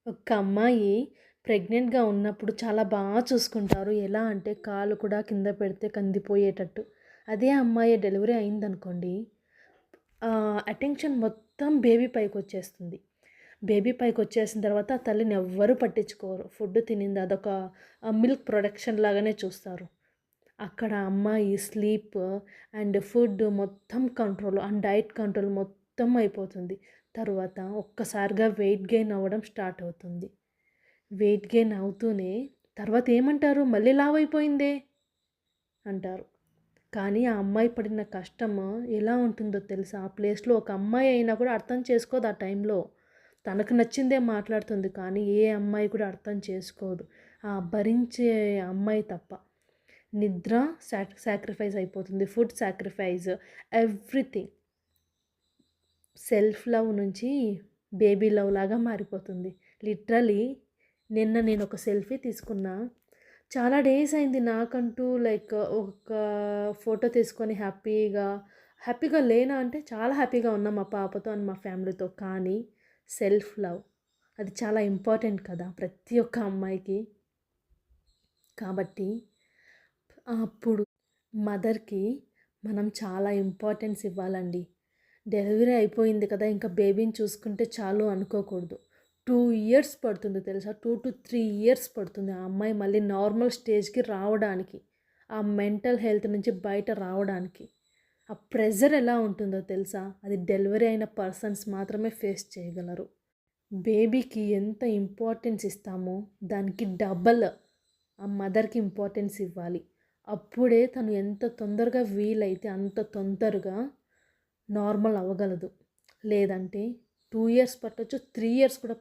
ఒక అమ్మాయి ప్రెగ్నెంట్‌గా ఉన్నప్పుడు చాలా చూసుకుంటారు. ఎలా అంటే కాలు కూడా కింద పెడితే కందిపోయేటట్టు. అదే అమ్మాయి డెలివరీ అయిందనుకోండి, అటెన్షన్ మొత్తం బేబీ పైకొచ్చేస్తుంది. బేబీ పైకొచ్చేసిన తర్వాత ఆ తల్లిని ఎవ్వరు పట్టించుకోరు. ఫుడ్ తినింది అదొక మిల్క్ ప్రొడక్షన్ లాగానే చూస్తారు. అక్కడ అమ్మాయి స్లీప్ అండ్ ఫుడ్ మొత్తం కంట్రోల్ అండ్ డైట్ కంట్రోల్ మొత్తం అయిపోతుంది. తరువాత ఒక్కసారిగా వెయిట్ గెయిన్ అవ్వడం స్టార్ట్ అవుతుంది. వెయిట్ గెయిన్ అవుతూనే తర్వాత ఏమంటారు? మళ్ళీ లావైపోయిందే అంటారు. కానీ ఆ అమ్మాయి పడిన కష్టము ఎలా ఉంటుందో తెలుసా? ఆ ప్లేస్‌లో ఒక అమ్మాయి అయినా కూడా అర్థం చేసుకోదు ఆ టైంలో. తనకు నచ్చిందే మాట్లాడుతుంది. కానీ ఏ అమ్మాయి కూడా అర్థం చేసుకోదు. ఆ భరించే అమ్మాయి తప్ప. నిద్ర సాక్రిఫైస్ అయిపోతుంది. Food sacrifice, everything. Self love నుంచి బేబీ లవ్ లాగా మారిపోతుంది. లిటరల్లీ నిన్న నేనొక సెల్ఫీ తీసుకున్నా. చాలా డేస్ అయింది నాకంటూ ఒక ఫోటో తీసుకొని హ్యాపీగా లేనా అంటే చాలా హ్యాపీగా ఉన్నా మా పాపతో అండ్ మా ఫ్యామిలీతో. కానీ సెల్ఫ్ లవ్ అది చాలా ఇంపార్టెంట్ కదా ప్రతి ఒక్క అమ్మాయికి. కాబట్టి అప్పుడు మదర్‌కి మనం చాలా ఇంపార్టెన్స్ ఇవ్వాలండి. డెలివరీ అయిపోయింది కదా! ఇంకా బేబీని చూసుకుంటే చాలు అనుకోకూడదు. 2 ఇయర్స్ పడుతుంది తెలుసా? 2-3 ఇయర్స్ పడుతుంది ఆ అమ్మాయి మళ్ళీ నార్మల్ స్టేజ్‌కి రావడానికి. ఆ మెంటల్ హెల్త్ నుంచి బయట రావడానికి. ఆ ప్రెషర్ ఎలా ఉంటుందో తెలుసా? అది డెలివరీ అయిన పర్సన్స్ మాత్రమే ఫేస్ చేయగలరు. బేబీకి ఎంత ఇంపార్టెన్స్ ఇస్తామో దానికి డబల్ ఆ మదర్‌కి ఇంపార్టెన్స్ ఇవ్వాలి. అప్పుడే తను ఎంత తొందరగా వీలైతే అంత తొందరగా నార్మల్ అవ్వగలదు. లేదంటే 2 ఇయర్స్ పట్టొచ్చు, 3 ఇయర్స్ కూడా